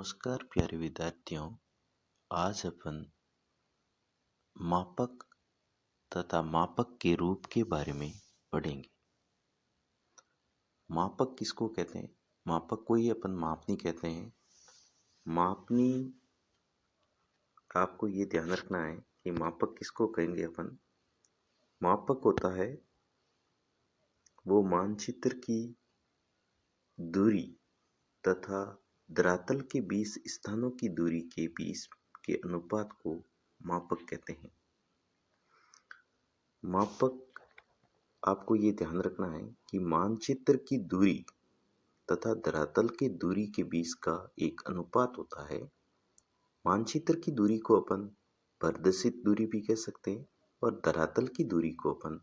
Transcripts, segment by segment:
नमस्कार प्यारे विद्यार्थियों। आज अपन मापक तथा मापक के रूप के बारे में पढ़ेंगे। मापक किसको कहते हैं? मापक को ही अपन मापनी कहते हैं। मापनी, आपको ये ध्यान रखना है कि मापक किसको कहेंगे अपन। मापक होता है वो मानचित्र की दूरी तथा धरातल के बीच स्थानों की दूरी के बीच के अनुपात को मापक कहते हैं। मापक, आपको ये ध्यान रखना है कि मानचित्र की दूरी तथा धरातल की दूरी के बीच का एक अनुपात होता है। मानचित्र की दूरी को अपन प्रदर्शित दूरी भी कह सकते हैं और धरातल की दूरी को अपन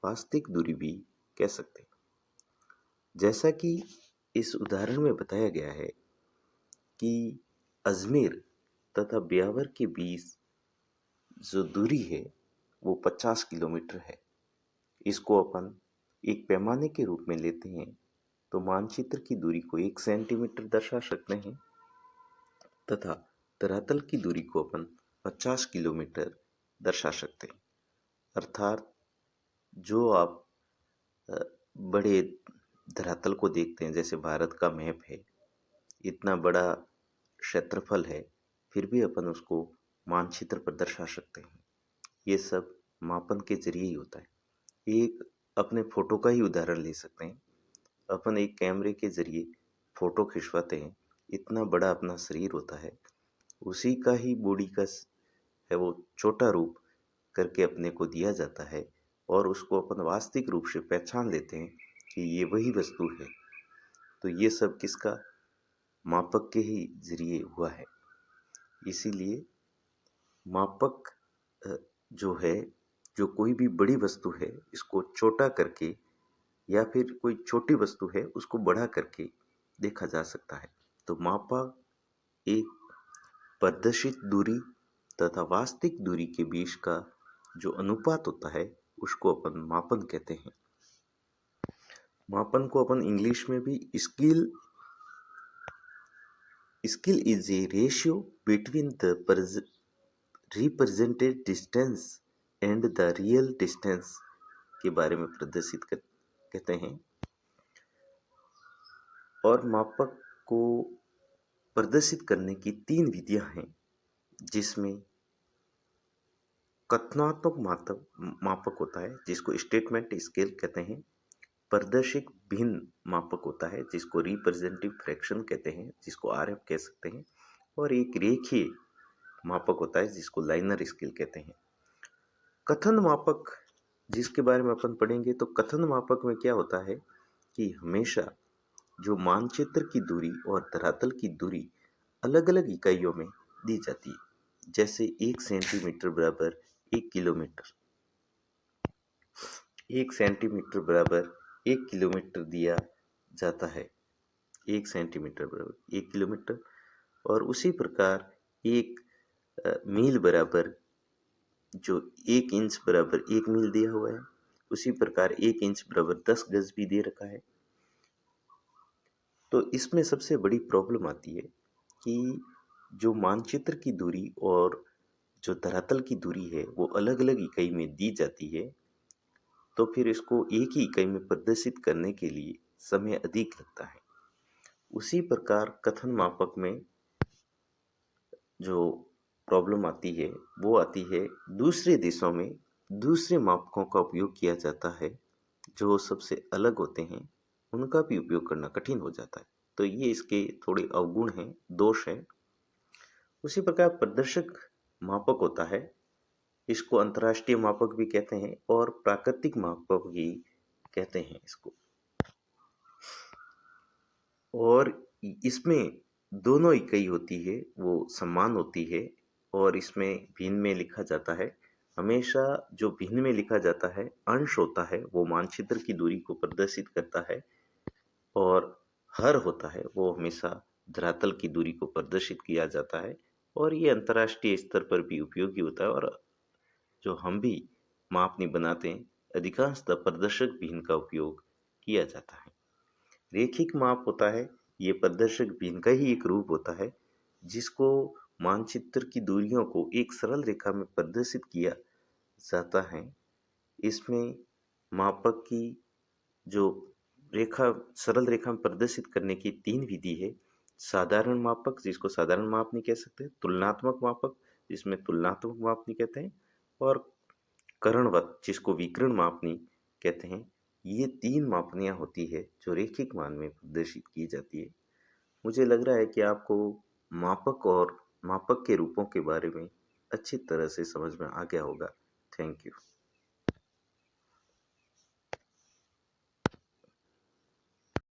वास्तविक दूरी भी कह सकते हैं। जैसा कि इस उदाहरण में बताया गया है कि अजमेर तथा ब्यावर के बीच जो दूरी है वो 50 किलोमीटर है। इसको अपन एक पैमाने के रूप में लेते हैं तो मानचित्र की दूरी को 1 सेंटीमीटर दर्शा सकते हैं तथा धरातल की दूरी को अपन 50 किलोमीटर दर्शा सकते हैं। अर्थात जो आप बड़े धरातल को देखते हैं, जैसे भारत का मैप है, इतना बड़ा क्षेत्रफल है, फिर भी अपन उसको मानचित्र पर दर्शा सकते हैं। ये सब मापन के जरिए ही होता है। एक अपने फोटो का ही उदाहरण ले सकते हैं। अपन एक कैमरे के जरिए फोटो खिंचवाते हैं, इतना बड़ा अपना शरीर होता है, उसी का ही बॉडी का है वो छोटा रूप करके अपने को दिया जाता है और उसको अपन वास्तविक रूप से पहचान लेते हैं कि ये वही वस्तु है। तो ये सब किसका? मापक के ही जरिए हुआ है। इसीलिए मापक जो है, जो कोई भी बड़ी वस्तु है इसको छोटा करके या फिर कोई छोटी वस्तु है उसको बड़ा करके देखा जा सकता है। तो मापक एक प्रदर्शित दूरी तथा वास्तविक दूरी के बीच का जो अनुपात होता है उसको अपन मापन कहते हैं। मापन को अपन इंग्लिश में भी scale is a ratio between the represented distance and the real distance के बारे में प्रदर्शित कहते हैं। और मापक को प्रदर्शित करने की 3 विधियां हैं, जिसमें कथनात्मक मापक होता है जिसको स्टेटमेंट स्केल कहते हैं। प्रदर्शित भिन्न मापक होता है जिसको रिप्रेजेंटेटिव फ्रैक्शन कहते हैं, जिसको आरएफ कह सकते हैं। और एक रेखीय मापक होता है जिसको लाइनर स्केल कहते हैं। कथन मापक जिसके बारे में अपन पढ़ेंगे, तो कथन मापक में क्या होता है कि हमेशा जो मानचित्र की दूरी और धरातल की दूरी अलग अलग इकाइयों में दी जाती है। जैसे 1 सेंटीमीटर बराबर 1 किलोमीटर, 1 सेंटीमीटर बराबर 1 किलोमीटर दिया जाता है। 1 सेंटीमीटर बराबर 1 किलोमीटर। और उसी प्रकार 1 मील बराबर, जो 1 इंच बराबर 1 मील दिया हुआ है, उसी प्रकार 1 इंच बराबर 10 गज भी दे रखा है। तो इसमें सबसे बड़ी प्रॉब्लम आती है कि जो मानचित्र की दूरी और जो धरातल की दूरी है वो अलग अलग इकाई में दी जाती है, तो फिर इसको एक ही इकाई में प्रदर्शित करने के लिए समय अधिक लगता है। उसी प्रकार कथन मापक में जो प्रॉब्लम आती है वो आती है दूसरे देशों में दूसरे मापकों का उपयोग किया जाता है, जो सबसे अलग होते हैं उनका भी उपयोग करना कठिन हो जाता है। तो ये इसके थोड़े अवगुण हैं, दोष हैं। उसी प्रकार प्रदर्शक मापक होता है, इसको अंतर्राष्ट्रीय मापक भी कहते हैं और प्राकृतिक मापक भी कहते हैं इसको। और इसमें दोनों इकाई होती है वो समान होती है और इसमें भिन्न में लिखा जाता है। हमेशा जो भिन्न में लिखा जाता है अंश होता है वो मानचित्र की दूरी को प्रदर्शित करता है, और हर होता है वो हमेशा धरातल की दूरी को प्रदर्शित किया जाता है। और ये अंतर्राष्ट्रीय स्तर पर भी उपयोगी होता है। और जो हम भी मापनी बनाते हैं, अधिकांशतः प्रदर्शक भिन्न का उपयोग किया जाता है। रेखिक माप होता है, ये प्रदर्शक भिन्न का ही एक रूप होता है जिसको मानचित्र की दूरियों को एक सरल रेखा में प्रदर्शित किया जाता है। इसमें मापक की जो रेखा सरल रेखा में प्रदर्शित करने की 3 विधि है। साधारण मापक, जिसको साधारण मापनी कह सकते हैं, तुलनात्मक मापक जिसमें तुलनात्मक मापनी कहते हैं, और करणवत जिसको विकर्ण मापनी कहते हैं। ये 3 मापनियाँ होती है जो रैखिक मान में प्रदर्शित की जाती है। मुझे लग रहा है कि आपको मापक और मापक के रूपों के बारे में अच्छी तरह से समझ में आ गया होगा। Thank you.